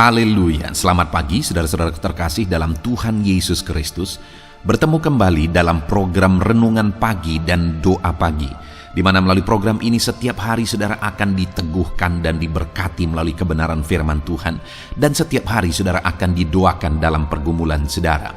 Haleluya, selamat pagi saudara-saudara terkasih dalam Tuhan Yesus Kristus. Bertemu kembali dalam program Renungan Pagi dan Doa Pagi, di mana melalui program ini setiap hari saudara akan diteguhkan dan diberkati melalui kebenaran firman Tuhan. Dan setiap hari saudara akan didoakan dalam pergumulan saudara.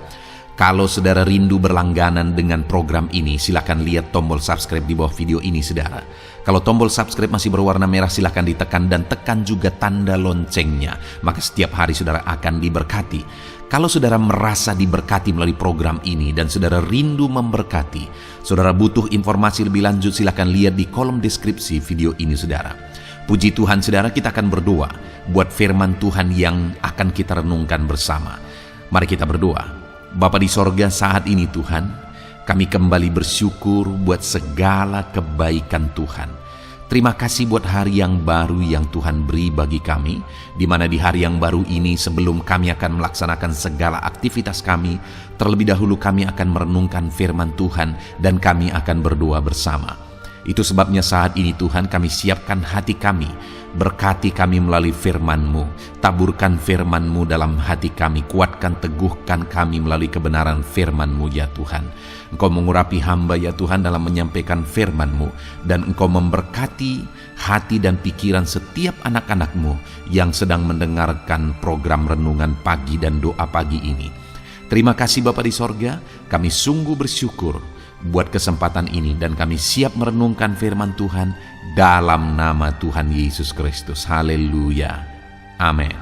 Kalau saudara rindu berlangganan dengan program ini, silakan lihat tombol subscribe di bawah video ini saudara. Kalau tombol subscribe masih berwarna merah, silakan ditekan dan tekan juga tanda loncengnya. Maka setiap hari saudara akan diberkati. Kalau saudara merasa diberkati melalui program ini dan saudara rindu memberkati, saudara butuh informasi lebih lanjut, silakan lihat di kolom deskripsi video ini saudara. Puji Tuhan saudara, kita akan berdoa buat firman Tuhan yang akan kita renungkan bersama. Mari kita berdoa. Bapa di sorga, saat ini Tuhan, kami kembali bersyukur buat segala kebaikan Tuhan. Terima kasih buat hari yang baru yang Tuhan beri bagi kami, di mana di hari yang baru ini sebelum kami akan melaksanakan segala aktivitas kami, terlebih dahulu kami akan merenungkan firman Tuhan dan kami akan berdoa bersama. Itu sebabnya saat ini Tuhan kami siapkan hati kami, berkati kami melalui firman-Mu, taburkan firman-Mu dalam hati kami, kuatkan teguhkan kami melalui kebenaran firman-Mu ya Tuhan. Engkau mengurapi hamba ya Tuhan dalam menyampaikan firman-Mu, dan Engkau memberkati hati dan pikiran setiap anak-anak-Mu yang sedang mendengarkan program Renungan Pagi dan Doa Pagi ini. Terima kasih Bapa di sorga, kami sungguh bersyukur buat kesempatan ini dan kami siap merenungkan firman Tuhan dalam nama Tuhan Yesus Kristus. Haleluya. Amin.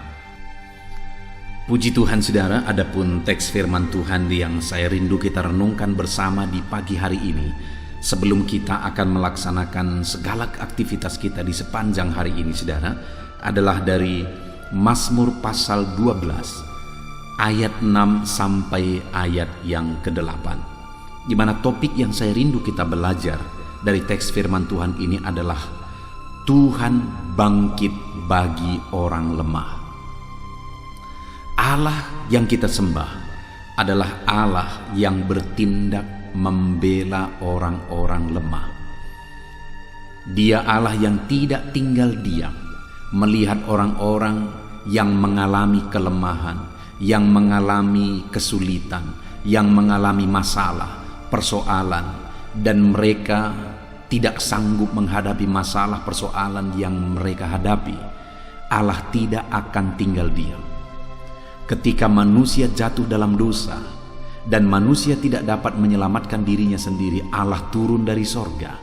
Puji Tuhan saudara, adapun teks firman Tuhan yang saya rindu kita renungkan bersama di pagi hari ini, sebelum kita akan melaksanakan segala aktivitas kita di sepanjang hari ini saudara, adalah dari Mazmur pasal 12 ayat 6 sampai ayat yang ke-8. Di mana topik yang saya rindu kita belajar dari teks firman Tuhan ini adalah Tuhan bangkit bagi orang lemah. Allah yang kita sembah adalah Allah yang bertindak membela orang-orang lemah. Dia Allah yang tidak tinggal diam melihat orang-orang yang mengalami kelemahan, yang mengalami kesulitan, yang mengalami masalah, persoalan, dan mereka tidak sanggup menghadapi masalah persoalan yang mereka hadapi. Allah tidak akan tinggal diam. Ketika manusia jatuh dalam dosa dan manusia tidak dapat menyelamatkan dirinya sendiri, Allah turun dari sorga.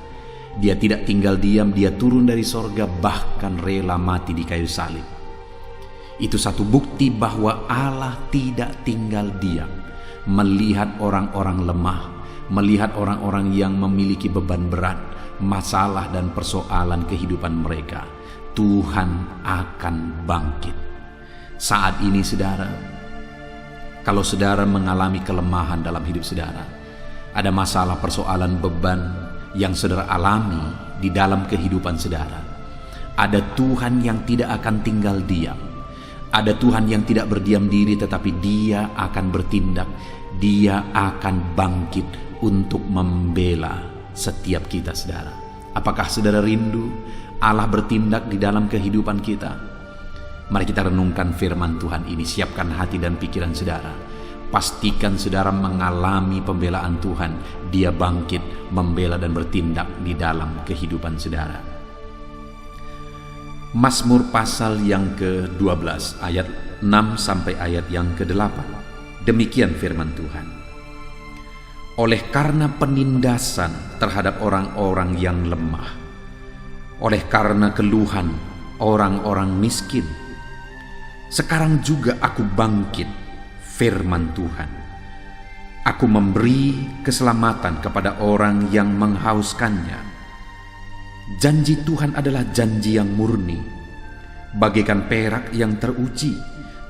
Dia tidak tinggal diam, dia turun dari sorga, bahkan rela mati di kayu salib. Itu satu bukti bahwa Allah tidak tinggal diam melihat orang-orang lemah, melihat orang-orang yang memiliki beban berat, masalah dan persoalan kehidupan mereka. Tuhan akan bangkit. Saat ini saudara, kalau saudara mengalami kelemahan dalam hidup saudara, ada masalah persoalan beban yang saudara alami di dalam kehidupan saudara, ada Tuhan yang tidak akan tinggal diam. Ada Tuhan yang tidak berdiam diri, tetapi Dia akan bertindak. Dia akan bangkit untuk membela setiap kita saudara. Apakah saudara rindu Allah bertindak di dalam kehidupan kita? Mari kita renungkan firman Tuhan ini. Siapkan hati dan pikiran saudara. Pastikan saudara mengalami pembelaan Tuhan. Dia bangkit membela dan bertindak di dalam kehidupan saudara. Mazmur pasal yang ke-12 ayat 6 sampai ayat yang ke-8. Demikian firman Tuhan. Oleh karena penindasan terhadap orang-orang yang lemah, oleh karena keluhan orang-orang miskin, sekarang juga aku bangkit, firman Tuhan. Aku memberi keselamatan kepada orang yang menghauskannya. Janji Tuhan adalah janji yang murni, bagaikan perak yang teruji,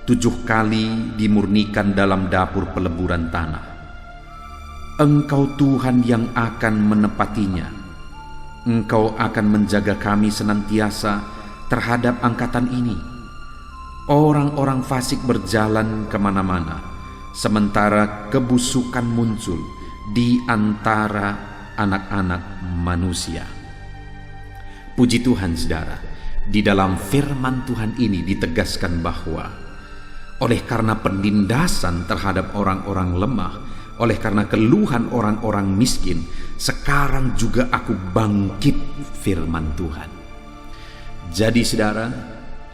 7 kali dimurnikan dalam dapur peleburan tanah. Engkau Tuhan yang akan menepatinya. Engkau akan menjaga kami senantiasa terhadap angkatan ini. Orang-orang fasik berjalan kemana-mana, sementara kebusukan muncul di antara anak-anak manusia. Puji Tuhan saudara, di dalam firman Tuhan ini ditegaskan bahwa oleh karena penindasan terhadap orang-orang lemah, oleh karena keluhan orang-orang miskin, sekarang juga aku bangkit, firman Tuhan. Jadi saudara,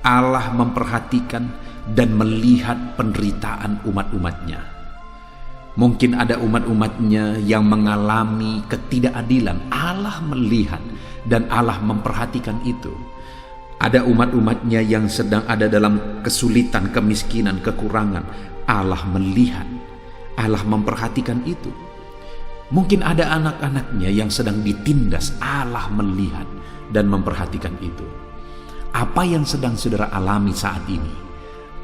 Allah memperhatikan dan melihat penderitaan umat-umatnya. Mungkin ada umat-umatnya yang mengalami ketidakadilan. Allah melihat dan Allah memperhatikan itu. Ada umat-umatnya yang sedang ada dalam kesulitan, kemiskinan, kekurangan. Allah melihat, Allah memperhatikan itu. Mungkin ada anak-anaknya yang sedang ditindas. Allah melihat dan memperhatikan itu. Apa yang sedang saudara alami saat ini,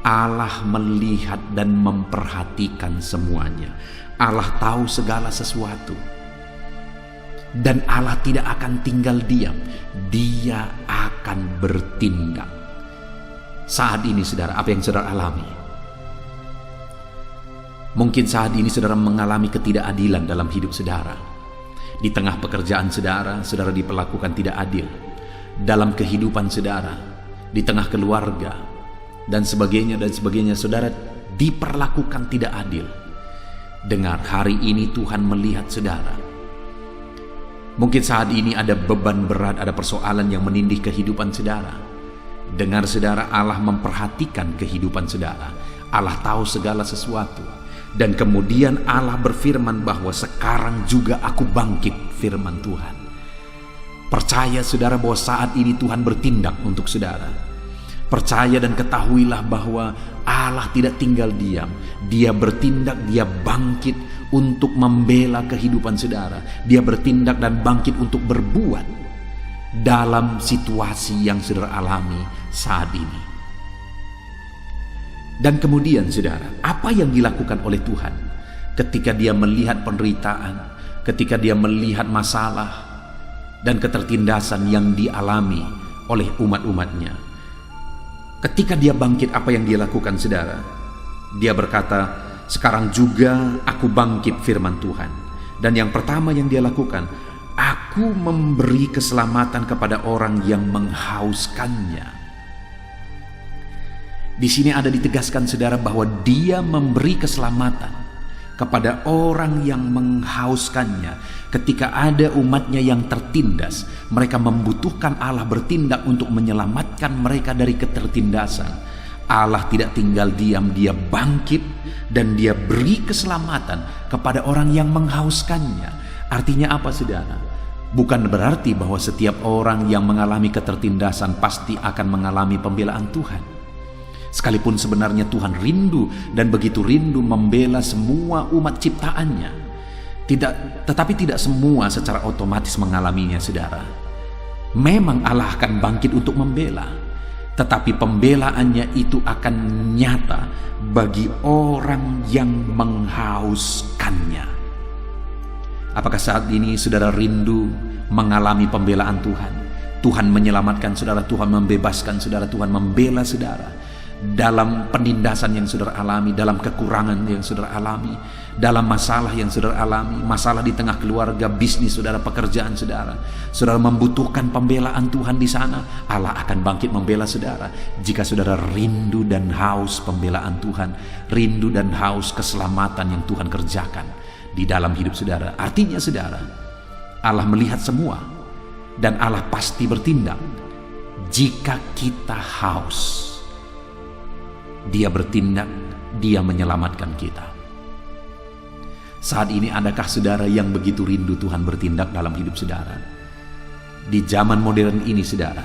Allah melihat dan memperhatikan semuanya. Allah tahu segala sesuatu. Dan Allah tidak akan tinggal diam. Dia akan bertindak. Saat ini saudara, apa yang saudara alami? Mungkin saat ini saudara mengalami ketidakadilan dalam hidup saudara. Di tengah pekerjaan saudara, saudara diperlakukan tidak adil. Dalam kehidupan saudara, di tengah keluarga, dan sebagainya, saudara diperlakukan tidak adil. Dengar, hari ini Tuhan melihat saudara. Mungkin saat ini ada beban berat, ada persoalan yang menindih kehidupan saudara. Dengar saudara, Allah memperhatikan kehidupan saudara. Allah tahu segala sesuatu. Dan kemudian Allah berfirman bahwa sekarang juga aku bangkit, firman Tuhan. Percaya saudara bahwa saat ini Tuhan bertindak untuk saudara. Percaya dan ketahuilah bahwa Allah tidak tinggal diam. Dia bertindak, dia bangkit untuk membela kehidupan saudara. Dia bertindak dan bangkit untuk berbuat dalam situasi yang saudara alami saat ini. Dan kemudian saudara, apa yang dilakukan oleh Tuhan ketika dia melihat penderitaan, ketika dia melihat masalah dan ketertindasan yang dialami oleh umat-umatnya? Ketika dia bangkit, apa yang dia lakukan saudara? Dia berkata, sekarang juga aku bangkit, firman Tuhan. Dan yang pertama yang dia lakukan, aku memberi keselamatan kepada orang yang menghauskannya. Di sini ada ditegaskan saudara bahwa dia memberi keselamatan kepada orang yang menghauskannya. Ketika ada umatnya yang tertindas, mereka membutuhkan Allah bertindak untuk menyelamatkan mereka dari ketertindasan. Allah tidak tinggal diam, dia bangkit dan dia beri keselamatan kepada orang yang menghauskannya. Artinya apa saudara? Bukan berarti bahwa setiap orang yang mengalami ketertindasan pasti akan mengalami pembelaan Tuhan. Sekalipun sebenarnya Tuhan rindu dan begitu rindu membela semua umat ciptaannya. Tetapi tidak semua secara otomatis mengalaminya saudara. Memang Allah akan bangkit untuk membela. Tetapi pembelaannya itu akan nyata bagi orang yang menghauskannya. Apakah saat ini saudara rindu mengalami pembelaan Tuhan? Tuhan menyelamatkan saudara, Tuhan membebaskan saudara, Tuhan membela saudara. Dalam penindasan yang saudara alami, dalam kekurangan yang saudara alami, dalam masalah yang saudara alami, masalah di tengah keluarga, bisnis saudara, pekerjaan saudara, saudara membutuhkan pembelaan Tuhan di sana, Allah akan bangkit membela saudara. Jika saudara rindu dan haus pembelaan Tuhan, rindu dan haus keselamatan yang Tuhan kerjakan di dalam hidup saudara, artinya saudara, Allah melihat semua dan Allah pasti bertindak. Jika kita haus, Dia bertindak, Dia menyelamatkan kita. Saat ini adakah saudara yang begitu rindu Tuhan bertindak dalam hidup saudara? Di zaman modern ini saudara,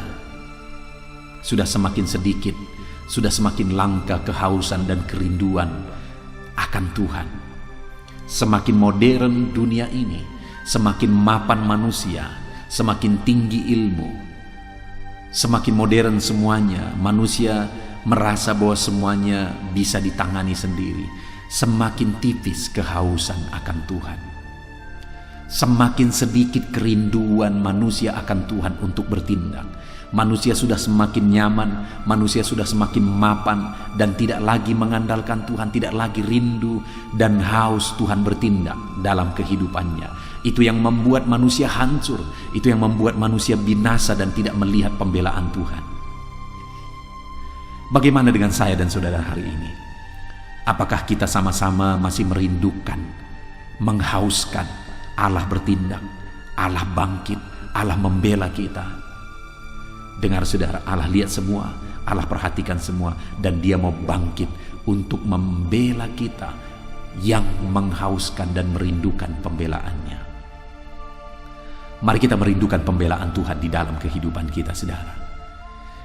sudah semakin sedikit, sudah semakin langka kehausan dan kerinduan akan Tuhan. Semakin modern dunia ini, semakin mapan manusia, semakin tinggi ilmu, semakin modern semuanya, manusia merasa bahwa semuanya bisa ditangani sendiri. Semakin tipis kehausan akan Tuhan. Semakin sedikit kerinduan manusia akan Tuhan untuk bertindak. Manusia sudah semakin nyaman, manusia sudah semakin mapan dan tidak lagi mengandalkan Tuhan, tidak lagi rindu dan haus Tuhan bertindak dalam kehidupannya. Itu yang membuat manusia hancur, itu yang membuat manusia binasa dan tidak melihat pembelaan Tuhan. Bagaimana dengan saya dan saudara hari ini? Apakah kita sama-sama masih merindukan, menghauskan Allah bertindak, Allah bangkit, Allah membela kita? Dengar saudara, Allah lihat semua, Allah perhatikan semua, dan Dia mau bangkit untuk membela kita yang menghauskan dan merindukan pembelaannya. Mari kita merindukan pembelaan Tuhan di dalam kehidupan kita, saudara.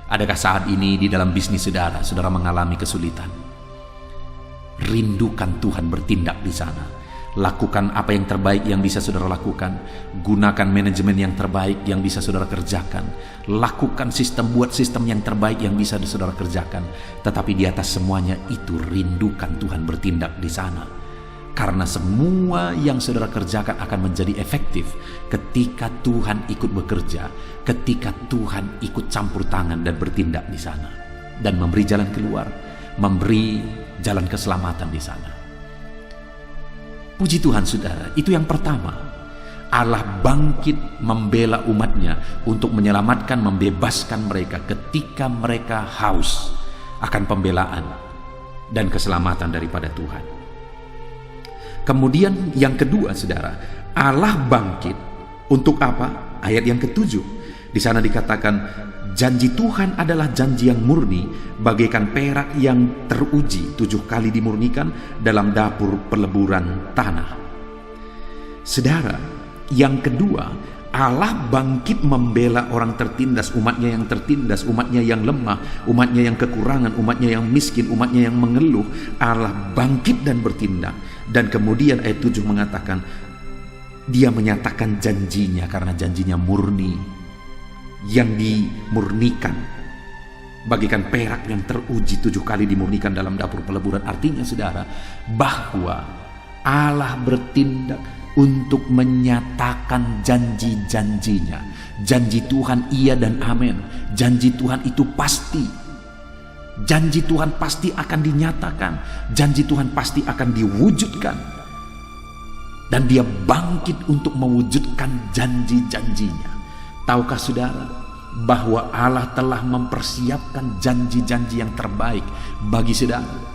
Adakah saat ini di dalam bisnis saudara, saudara mengalami kesulitan? Rindukan Tuhan bertindak di sana. Lakukan apa yang terbaik yang bisa saudara lakukan. Gunakan manajemen yang terbaik yang bisa saudara kerjakan. Lakukan buat sistem yang terbaik yang bisa saudara kerjakan. Tetapi di atas semuanya itu, rindukan Tuhan bertindak di sana. Karena semua yang saudara kerjakan akan menjadi efektif ketika Tuhan ikut bekerja, ketika Tuhan ikut campur tangan dan bertindak di sana, dan memberi jalan keluar, memberi jalan keselamatan di sana. Puji Tuhan saudara, itu yang pertama. Allah bangkit membela umatnya untuk menyelamatkan, membebaskan mereka ketika mereka haus akan pembelaan dan keselamatan daripada Tuhan. Kemudian yang kedua saudara, Allah bangkit untuk apa? Ayat yang ke-7. Di sana dikatakan, janji Tuhan adalah janji yang murni, bagaikan perak yang teruji 7 kali dimurnikan dalam dapur peleburan tanah. Saudara, yang kedua, Allah bangkit membela orang tertindas, umatnya yang tertindas, umatnya yang lemah, umatnya yang kekurangan, umatnya yang miskin, umatnya yang mengeluh. Allah bangkit dan bertindak. Dan kemudian ayat 7 mengatakan, Dia menyatakan janjinya karena janjinya murni, yang dimurnikan bagaikan perak yang teruji 7 kali dimurnikan dalam dapur peleburan. Artinya saudara, bahwa Allah bertindak untuk menyatakan janji-janjinya. Janji Tuhan iya dan amin. Janji Tuhan itu pasti. Janji Tuhan pasti akan dinyatakan. Janji Tuhan pasti akan diwujudkan. Dan Dia bangkit untuk mewujudkan janji-janjinya. Tahukah saudara bahwa Allah telah mempersiapkan janji-janji yang terbaik bagi saudara?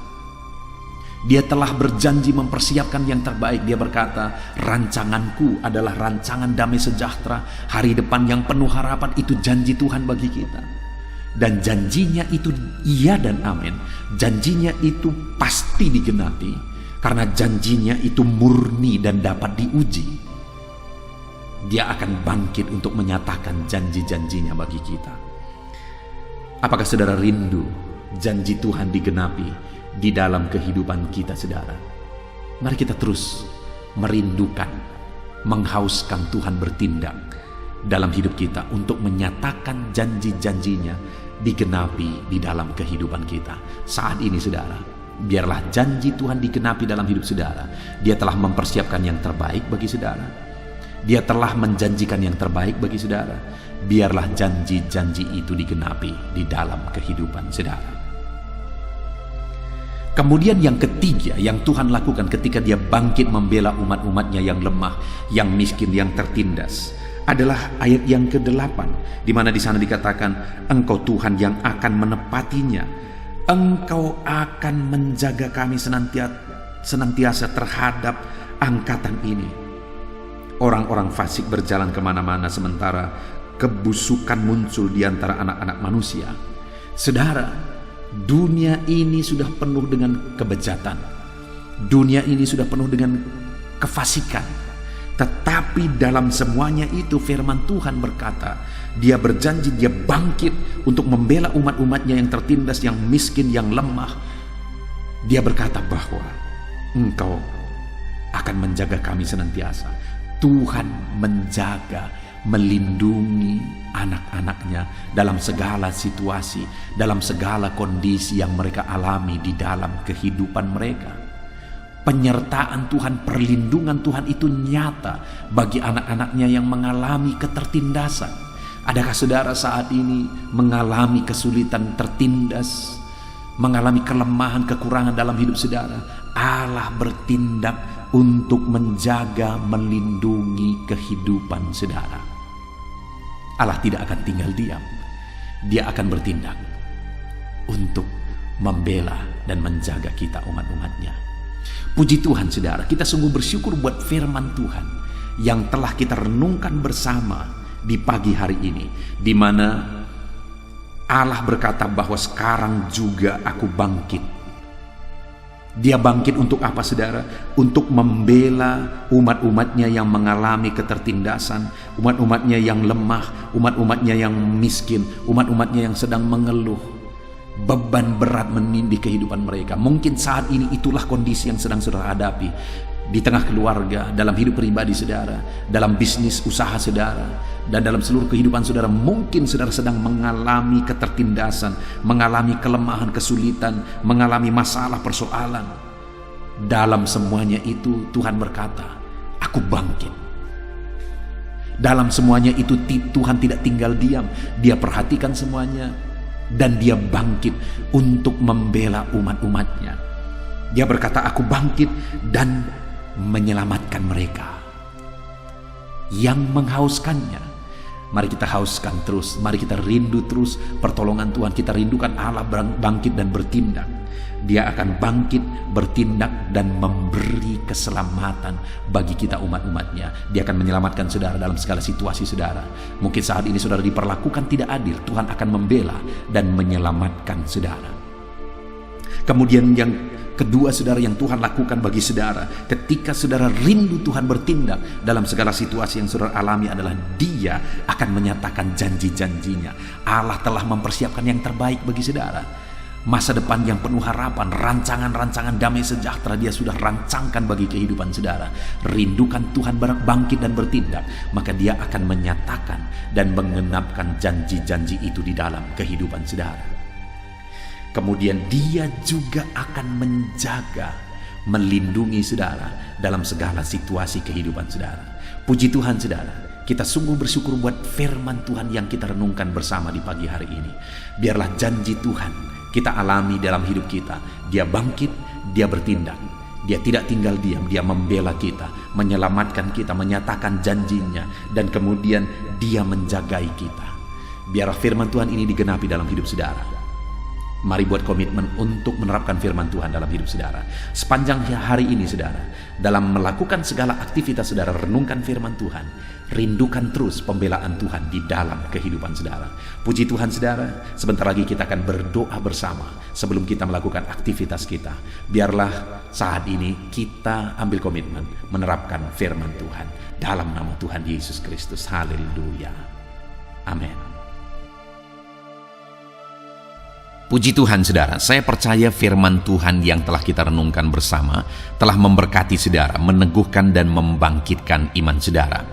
Dia telah berjanji mempersiapkan yang terbaik. Dia berkata, rancanganku adalah rancangan damai sejahtera, hari depan yang penuh harapan. Itu janji Tuhan bagi kita. Dan janjinya itu iya dan amin. Janjinya itu pasti digenapi, karena janjinya itu murni dan dapat diuji. Dia akan bangkit untuk menyatakan janji-janjinya bagi kita. Apakah saudara rindu janji Tuhan digenapi di dalam kehidupan kita, saudara? Mari kita terus merindukan, menghauskan Tuhan bertindak dalam hidup kita untuk menyatakan janji-janjinya digenapi di dalam kehidupan kita. Saat ini saudara, biarlah janji Tuhan digenapi dalam hidup saudara. Dia telah mempersiapkan yang terbaik bagi saudara. Dia telah menjanjikan yang terbaik bagi saudara. Biarlah janji-janji itu digenapi di dalam kehidupan saudara. Kemudian yang ketiga yang Tuhan lakukan ketika Dia bangkit membela umat-umatnya yang lemah, yang miskin, yang tertindas, adalah ayat yang ke-8, di mana di sana dikatakan, Engkau Tuhan yang akan menepatinya. Engkau akan menjaga kami senantiasa terhadap angkatan ini. Orang-orang fasik berjalan kemana-mana, sementara kebusukan muncul di antara anak-anak manusia. Saudara, dunia ini sudah penuh dengan kebejatan. Dunia ini sudah penuh dengan kefasikan. Tetapi dalam semuanya itu firman Tuhan berkata, Dia berjanji, Dia bangkit untuk membela umat-umatnya yang tertindas, yang miskin, yang lemah. Dia berkata bahwa Engkau akan menjaga kami senantiasa. Tuhan menjaga, melindungi anak-anaknya dalam segala situasi, dalam segala kondisi yang mereka alami di dalam kehidupan mereka. Penyertaan Tuhan, perlindungan Tuhan itu nyata bagi anak-anaknya yang mengalami ketertindasan. Adakah saudara saat ini mengalami kesulitan, tertindas, mengalami kelemahan, kekurangan dalam hidup saudara? Allah bertindak untuk menjaga, melindungi kehidupan saudara. Allah tidak akan tinggal diam. Dia akan bertindak untuk membela dan menjaga kita umat-umatnya. Puji Tuhan saudara, kita sungguh bersyukur buat firman Tuhan yang telah kita renungkan bersama di pagi hari ini, di mana Allah berkata bahwa sekarang juga aku bangkit. Dia bangkit untuk apa saudara? Untuk membela umat-umatnya yang mengalami ketertindasan, umat-umatnya yang lemah, umat-umatnya yang miskin, umat-umatnya yang sedang mengeluh. Beban berat menindih kehidupan mereka. Mungkin saat ini itulah kondisi yang sedang saudara hadapi. Di tengah keluarga, dalam hidup pribadi saudara, dalam bisnis usaha saudara, dan dalam seluruh kehidupan saudara. Mungkin saudara sedang mengalami ketertindasan, mengalami kelemahan, kesulitan, mengalami masalah, persoalan. Dalam semuanya itu Tuhan berkata, aku bangkit. Dalam semuanya itu Tuhan tidak tinggal diam. Dia perhatikan semuanya, dan dia bangkit untuk membela umat-umatnya. Dia berkata, aku bangkit dan menyelamatkan mereka yang menghauskannya. Mari kita hauskan terus, mari kita rindu terus pertolongan Tuhan. Kita rindukan Allah bangkit dan bertindak. Dia akan bangkit, bertindak, dan memberi keselamatan bagi kita umat-umatnya. Dia akan menyelamatkan saudara dalam segala situasi saudara. Mungkin saat ini saudara diperlakukan tidak adil, Tuhan akan membela dan menyelamatkan saudara. Kemudian yang kedua saudara yang Tuhan lakukan bagi saudara, ketika saudara rindu Tuhan bertindak dalam segala situasi yang saudara alami, adalah Dia akan menyatakan janji-janjinya. Allah telah mempersiapkan yang terbaik bagi saudara. Masa depan yang penuh harapan, rancangan-rancangan damai sejahtera Dia sudah rancangkan bagi kehidupan saudara. Rindukan Tuhan bangkit dan bertindak, maka Dia akan menyatakan dan menggenapkan janji-janji itu di dalam kehidupan saudara. Kemudian Dia juga akan menjaga, melindungi saudara dalam segala situasi kehidupan saudara. Puji Tuhan saudara, kita sungguh bersyukur buat firman Tuhan yang kita renungkan bersama di pagi hari ini. Biarlah janji Tuhan kita alami dalam hidup kita. Dia bangkit, Dia bertindak. Dia tidak tinggal diam, Dia membela kita, menyelamatkan kita, menyatakan janjinya, dan kemudian Dia menjagai kita. Biarlah firman Tuhan ini digenapi dalam hidup saudara. Mari buat komitmen untuk menerapkan firman Tuhan dalam hidup saudara. Sepanjang hari ini saudara, dalam melakukan segala aktivitas saudara, renungkan firman Tuhan. Rindukan terus pembelaan Tuhan di dalam kehidupan saudara. Puji Tuhan saudara, sebentar lagi kita akan berdoa bersama sebelum kita melakukan aktivitas kita. Biarlah saat ini kita ambil komitmen menerapkan firman Tuhan dalam nama Tuhan Yesus Kristus. Haleluya. Amin. Puji Tuhan saudara, saya percaya firman Tuhan yang telah kita renungkan bersama telah memberkati saudara, meneguhkan dan membangkitkan iman saudara.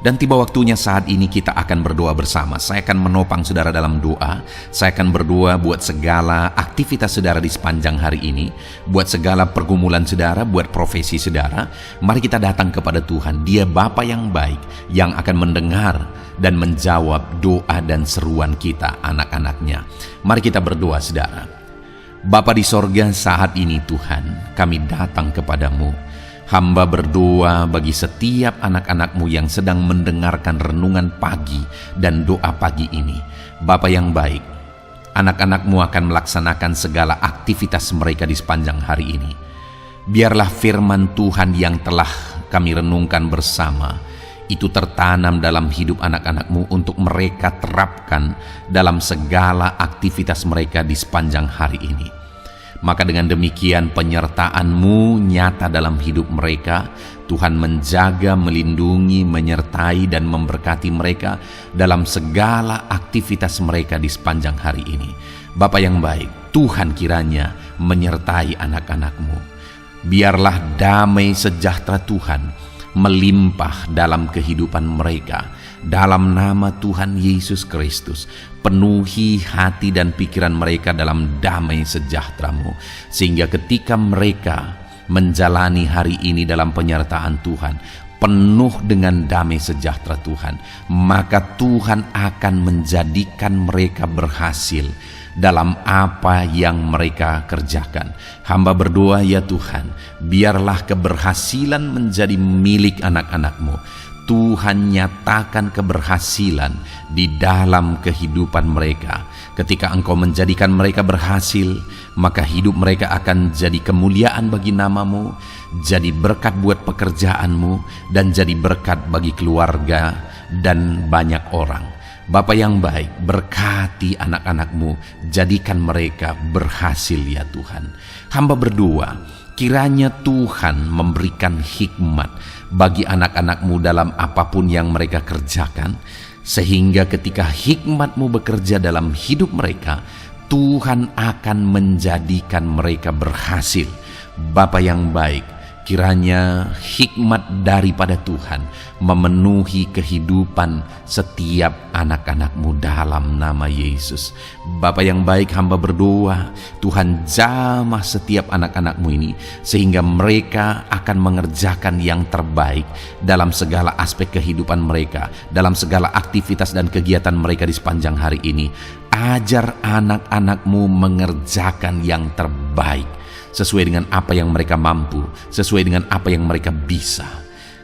Dan tiba waktunya saat ini kita akan berdoa bersama. Saya akan menopang saudara dalam doa. Saya akan berdoa buat segala aktivitas saudara di sepanjang hari ini, buat segala pergumulan saudara, buat profesi saudara. Mari kita datang kepada Tuhan. Dia Bapa yang baik, yang akan mendengar dan menjawab doa dan seruan kita, anak-anaknya. Mari kita berdoa saudara. Bapa di sorga, saat ini Tuhan, kami datang kepadamu. Hamba berdoa bagi setiap anak-anak-Mu yang sedang mendengarkan renungan pagi dan doa pagi ini. Bapa yang baik, anak-anak-Mu akan melaksanakan segala aktivitas mereka di sepanjang hari ini. Biarlah firman Tuhan yang telah kami renungkan bersama itu tertanam dalam hidup anak-anak-Mu untuk mereka terapkan dalam segala aktivitas mereka di sepanjang hari ini. Maka dengan demikian penyertaan-Mu nyata dalam hidup mereka. Tuhan menjaga, melindungi, menyertai dan memberkati mereka dalam segala aktivitas mereka di sepanjang hari ini. Bapa yang baik, Tuhan kiranya menyertai anak-anak-Mu. Biarlah damai sejahtera Tuhan melimpah dalam kehidupan mereka. Dalam nama Tuhan Yesus Kristus, penuhi hati dan pikiran mereka dalam damai sejahtera-Mu, sehingga ketika mereka menjalani hari ini dalam penyertaan Tuhan, penuh dengan damai sejahtera Tuhan, maka Tuhan akan menjadikan mereka berhasil dalam apa yang mereka kerjakan. Hamba berdoa ya Tuhan, biarlah keberhasilan menjadi milik anak-anak-Mu. Tuhan nyatakan keberhasilan di dalam kehidupan mereka. Ketika Engkau menjadikan mereka berhasil, maka hidup mereka akan jadi kemuliaan bagi nama-Mu, jadi berkat buat pekerjaan-Mu, dan jadi berkat bagi keluarga dan banyak orang. Bapa yang baik, berkati anak-anak-Mu, jadikan mereka berhasil ya Tuhan. Hamba berdoa, kiranya Tuhan memberikan hikmat bagi anak-anak-Mu dalam apapun yang mereka kerjakan, sehingga ketika hikmat-Mu bekerja dalam hidup mereka, Tuhan akan menjadikan mereka berhasil. Bapa yang baik, kiranya hikmat daripada Tuhan memenuhi kehidupan setiap anak-anak-Mu dalam nama Yesus. Bapa yang baik, hamba berdoa, Tuhan jamah setiap anak-anak-Mu ini, sehingga mereka akan mengerjakan yang terbaik dalam segala aspek kehidupan mereka, dalam segala aktivitas dan kegiatan mereka di sepanjang hari ini. Ajar anak-anak-Mu mengerjakan yang terbaik, sesuai dengan apa yang mereka mampu, sesuai dengan apa yang mereka bisa.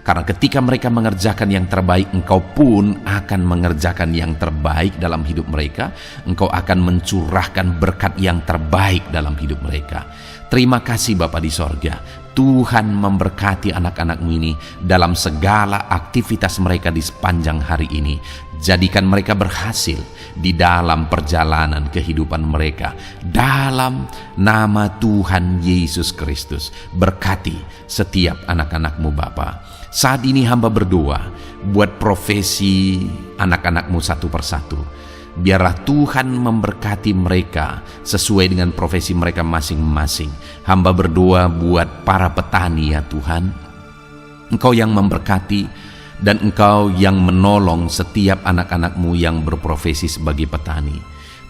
Karena ketika mereka mengerjakan yang terbaik, Engkau pun akan mengerjakan yang terbaik dalam hidup mereka. Engkau akan mencurahkan berkat yang terbaik dalam hidup mereka. Terima kasih Bapa di sorga. Tuhan memberkati anak-anak-Mu ini dalam segala aktivitas mereka di sepanjang hari ini. Jadikan mereka berhasil di dalam perjalanan kehidupan mereka. Dalam nama Tuhan Yesus Kristus, berkati setiap anak-anak-Mu Bapa. Saat ini hamba berdoa buat profesi anak-anak-Mu satu persatu. Biarlah Tuhan memberkati mereka sesuai dengan profesi mereka masing-masing. Hamba berdoa buat para petani ya Tuhan. Engkau yang memberkati dan Engkau yang menolong setiap anak-anak-Mu yang berprofesi sebagai petani.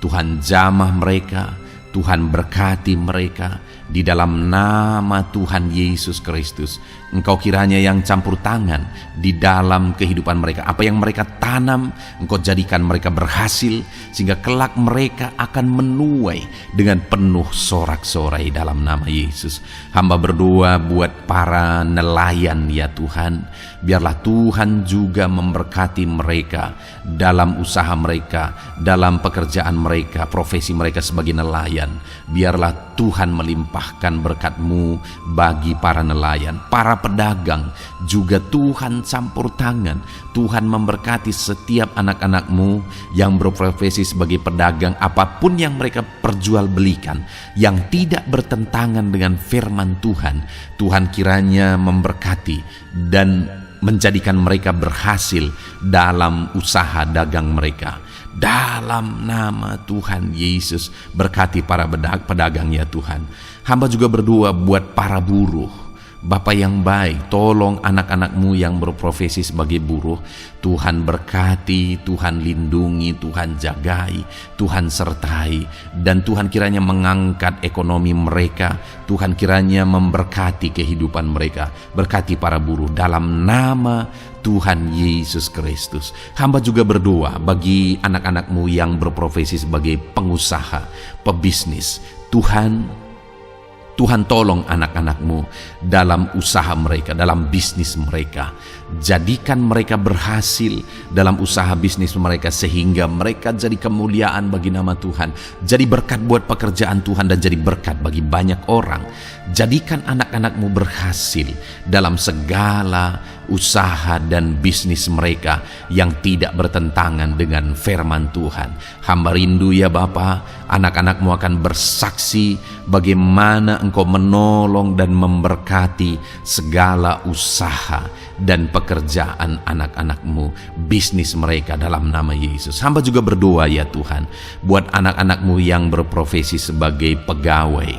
Tuhan jamah mereka, Tuhan berkati mereka di dalam nama Tuhan Yesus Kristus. Engkau kiranya yang campur tangan di dalam kehidupan mereka. Apa yang mereka tanam, Engkau jadikan mereka berhasil, sehingga kelak mereka akan menuai dengan penuh sorak-sorai dalam nama Yesus. Hamba berdoa buat para nelayan ya Tuhan. Biarlah Tuhan juga memberkati mereka dalam usaha mereka, dalam pekerjaan mereka, profesi mereka sebagai nelayan. Biarlah Tuhan melimpahkan berkat-Mu bagi para nelayan, para pedagang juga Tuhan campur tangan. Tuhan memberkati setiap anak-anak-Mu yang berprofesi sebagai pedagang, apapun yang mereka perjualbelikan yang tidak bertentangan dengan firman Tuhan. Tuhan kiranya memberkati dan menjadikan mereka berhasil dalam usaha dagang mereka. Dalam nama Tuhan Yesus, berkati para pedagang ya Tuhan. Hamba juga berdoa buat para buruh. Bapa yang baik, tolong anak-anak-Mu yang berprofesi sebagai buruh. Tuhan berkati, Tuhan lindungi, Tuhan jagai, Tuhan sertai. Dan Tuhan kiranya mengangkat ekonomi mereka. Tuhan kiranya memberkati kehidupan mereka. Berkati para buruh dalam nama Tuhan Yesus Kristus. Hamba juga berdoa bagi anak-anak-Mu yang berprofesi sebagai pengusaha, pebisnis. Tuhan tolong anak-anak-Mu dalam usaha mereka, dalam bisnis mereka. Jadikan mereka berhasil dalam usaha bisnis mereka, sehingga mereka jadi kemuliaan bagi nama Tuhan, jadi berkat buat pekerjaan Tuhan, dan jadi berkat bagi banyak orang. Jadikan anak-anak-Mu berhasil dalam segala usaha dan bisnis mereka yang tidak bertentangan dengan firman Tuhan. Hamba rindu ya Bapa, anak-anak-Mu akan bersaksi bagaimana Engkau menolong dan memberkati segala usaha dan pekerjaan anak-anak-Mu, bisnis mereka dalam nama Yesus. Hamba juga berdoa ya Tuhan buat anak-anak-Mu yang berprofesi sebagai pegawai,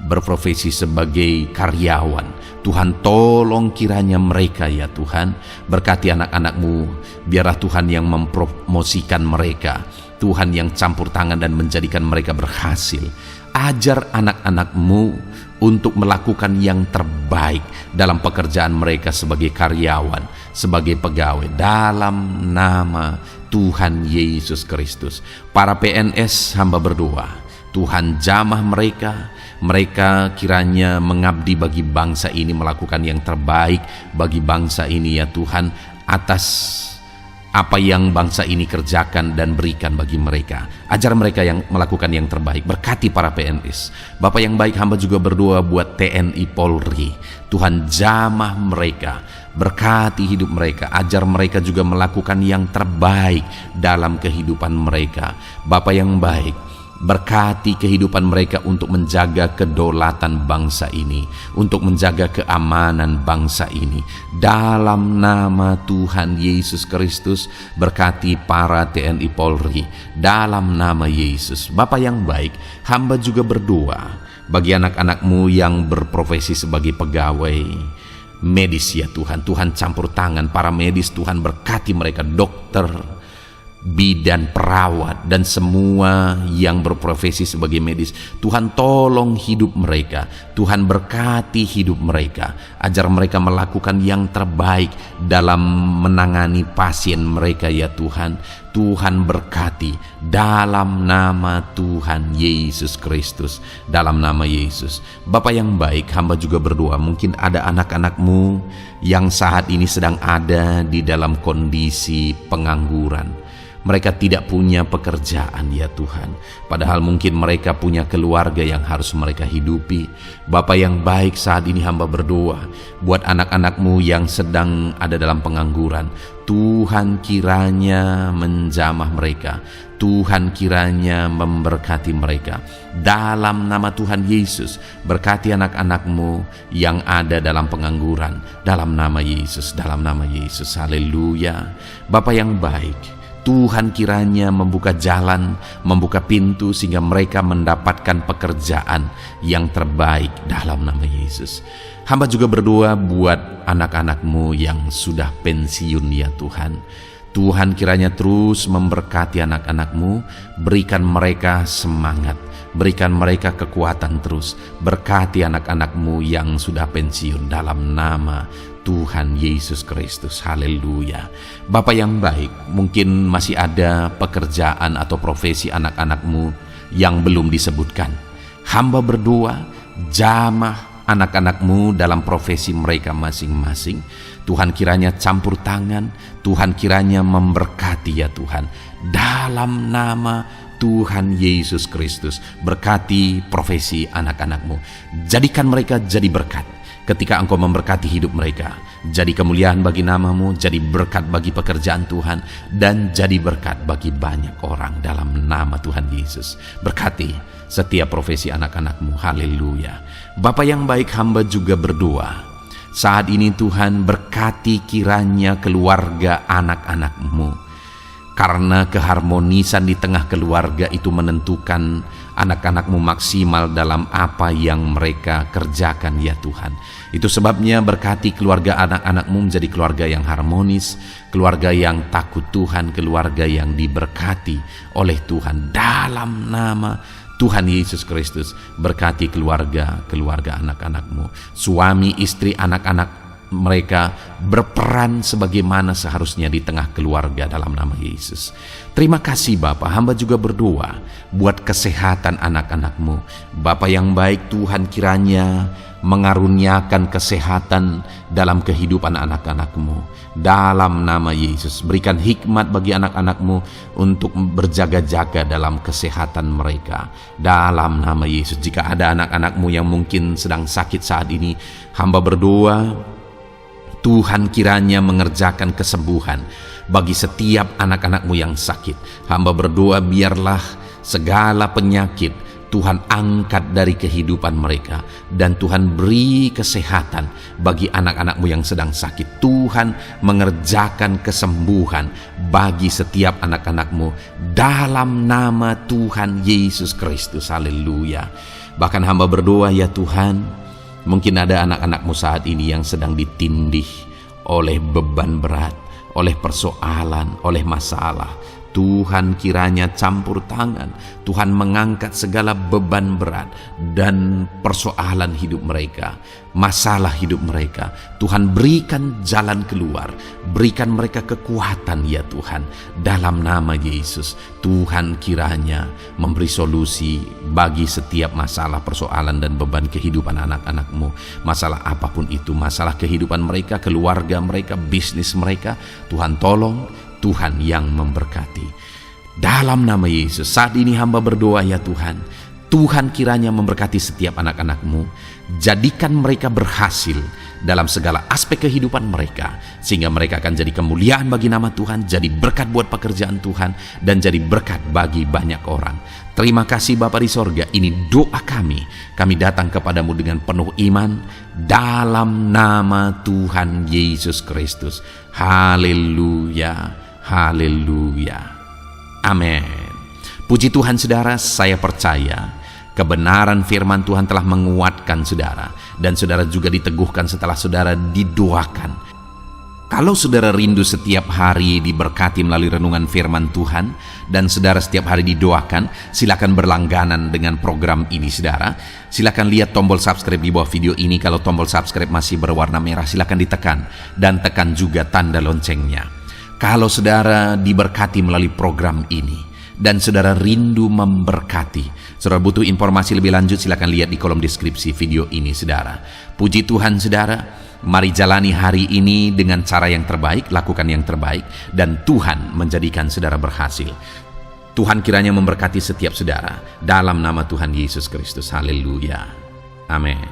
berprofesi sebagai karyawan. Tuhan tolong kiranya mereka ya Tuhan, berkati anak-anak-Mu. Biarlah Tuhan yang mempromosikan mereka, Tuhan yang campur tangan dan menjadikan mereka berhasil. Ajar anak-anak-Mu untuk melakukan yang terbaik dalam pekerjaan mereka sebagai karyawan, sebagai pegawai, dalam nama Tuhan Yesus Kristus. Para PNS hamba berdoa, Tuhan jamah mereka. Mereka kiranya mengabdi bagi bangsa ini, melakukan yang terbaik bagi bangsa ini ya Tuhan. atas apa yang bangsa ini kerjakan dan berikan bagi mereka. Ajar mereka yang melakukan yang terbaik. Berkati para PNS. Bapak yang baik, hamba juga berdoa buat TNI Polri. Tuhan jamah mereka, berkati hidup mereka, ajar mereka juga melakukan yang terbaik dalam kehidupan mereka. Bapak yang baik, berkati kehidupan mereka untuk menjaga kedaulatan bangsa ini, untuk menjaga keamanan bangsa ini. Dalam nama Tuhan Yesus Kristus, berkati para TNI Polri. Dalam nama Yesus. Bapa yang baik, hamba juga berdoa bagi anak-anak-Mu yang berprofesi sebagai pegawai medis ya Tuhan. Tuhan campur tangan para medis, Tuhan berkati mereka, dokter, bidan, perawat, dan semua yang berprofesi sebagai medis. Tuhan tolong hidup mereka, Tuhan berkati hidup mereka, ajar mereka melakukan yang terbaik dalam menangani pasien mereka ya Tuhan. Tuhan berkati dalam nama Tuhan Yesus Kristus, dalam nama Yesus. Bapa yang baik, hamba juga berdoa, mungkin ada anak-anak-Mu yang saat ini sedang ada di dalam kondisi pengangguran. Mereka tidak punya pekerjaan ya Tuhan, padahal mungkin mereka punya keluarga yang harus mereka hidupi. Bapa yang baik, saat ini hamba berdoa buat anak-anak-Mu yang sedang ada dalam pengangguran. Tuhan kiranya menjamah mereka, Tuhan kiranya memberkati mereka. Dalam nama Tuhan Yesus, berkati anak-anak-Mu yang ada dalam pengangguran. Dalam nama Yesus, dalam nama Yesus, haleluya. Bapa yang baik, Tuhan kiranya membuka jalan, membuka pintu sehingga mereka mendapatkan pekerjaan yang terbaik dalam nama Yesus. Hamba juga berdoa buat anak-anak-Mu yang sudah pensiun ya Tuhan. Tuhan kiranya terus memberkati anak-anak-Mu, berikan mereka semangat, berikan mereka kekuatan terus. Berkati anak-anak-Mu yang sudah pensiun dalam nama Tuhan Yesus Kristus, haleluya. Bapa yang baik, mungkin masih ada pekerjaan atau profesi anak-anak-Mu yang belum disebutkan. Hamba berdoa, jamah anak-anak-Mu dalam profesi mereka masing-masing. Tuhan kiranya campur tangan, Tuhan kiranya memberkati ya Tuhan. Dalam nama Tuhan Yesus Kristus, berkati profesi anak-anak-Mu. Jadikan mereka jadi berkat ketika Engkau memberkati hidup mereka. Jadi kemuliaan bagi nama-Mu, jadi berkat bagi pekerjaan Tuhan, dan jadi berkat bagi banyak orang dalam nama Tuhan Yesus. Berkati setiap profesi anak-anak-Mu, haleluya. Bapa yang baik, hamba juga berdoa saat ini Tuhan, berkati kiranya keluarga anak-anak-Mu. Karena keharmonisan di tengah keluarga itu menentukan anak-anak-Mu maksimal dalam apa yang mereka kerjakan ya Tuhan. Itu sebabnya berkati keluarga anak-anak-Mu menjadi keluarga yang harmonis, keluarga yang takut Tuhan, keluarga yang diberkati oleh Tuhan. Dalam nama Tuhan Yesus Kristus, berkati keluarga anak-anak-Mu. Suami, istri, anak-anak mereka berperan sebagaimana seharusnya di tengah keluarga dalam nama Yesus. Terima kasih Bapa, hamba juga berdoa buat kesehatan anak-anak-Mu. Bapa yang baik, Tuhan kiranya mengaruniakan kesehatan dalam kehidupan anak-anak-Mu. Dalam nama Yesus, berikan hikmat bagi anak-anak-Mu untuk berjaga-jaga dalam kesehatan mereka. Dalam nama Yesus, jika ada anak-anak-Mu yang mungkin sedang sakit saat ini, hamba berdoa Tuhan kiranya mengerjakan kesembuhan bagi setiap anak-anak-Mu yang sakit. Hamba berdoa biarlah segala penyakit Tuhan angkat dari kehidupan mereka, dan Tuhan beri kesehatan bagi anak-anak-Mu yang sedang sakit. Tuhan mengerjakan kesembuhan bagi setiap anak-anak-Mu dalam nama Tuhan Yesus Kristus, haleluya. Bahkan hamba berdoa ya Tuhan, mungkin ada anak-anak-Mu saat ini yang sedang ditindih oleh beban berat, oleh persoalan, oleh masalah. Tuhan kiranya campur tangan, Tuhan mengangkat segala beban berat dan persoalan hidup mereka, masalah hidup mereka. Tuhan berikan jalan keluar, berikan mereka kekuatan ya Tuhan. Dalam nama Yesus, Tuhan kiranya memberi solusi bagi setiap masalah, persoalan dan beban kehidupan anak-anak-Mu. Masalah apapun itu, masalah kehidupan mereka, keluarga mereka, bisnis mereka, Tuhan tolong, Tuhan yang memberkati. Dalam nama Yesus, saat ini hamba berdoa ya Tuhan, Tuhan kiranya memberkati setiap anak-anak-Mu, jadikan mereka berhasil dalam segala aspek kehidupan mereka, sehingga mereka akan jadi kemuliaan bagi nama Tuhan, jadi berkat buat pekerjaan Tuhan, dan jadi berkat bagi banyak orang. Terima kasih Bapa di sorga, ini doa kami datang kepadamu dengan penuh iman, dalam nama Tuhan Yesus Kristus. Haleluya. Haleluya. Amin. Puji Tuhan saudara, saya percaya kebenaran firman Tuhan telah menguatkan saudara, dan saudara juga diteguhkan setelah saudara didoakan. Kalau saudara rindu setiap hari diberkati melalui renungan firman Tuhan, dan saudara setiap hari didoakan, silakan berlangganan dengan program ini saudara. Silakan lihat tombol subscribe di bawah video ini. Kalau tombol subscribe masih berwarna merah, silakan ditekan, dan tekan juga tanda loncengnya. Kalau saudara diberkati melalui program ini dan saudara rindu memberkati, saudara butuh informasi lebih lanjut, silakan lihat di kolom deskripsi video ini saudara. Puji Tuhan saudara, mari jalani hari ini dengan cara yang terbaik, lakukan yang terbaik, dan Tuhan menjadikan saudara berhasil. Tuhan kiranya memberkati setiap saudara dalam nama Tuhan Yesus Kristus. Haleluya. Amin.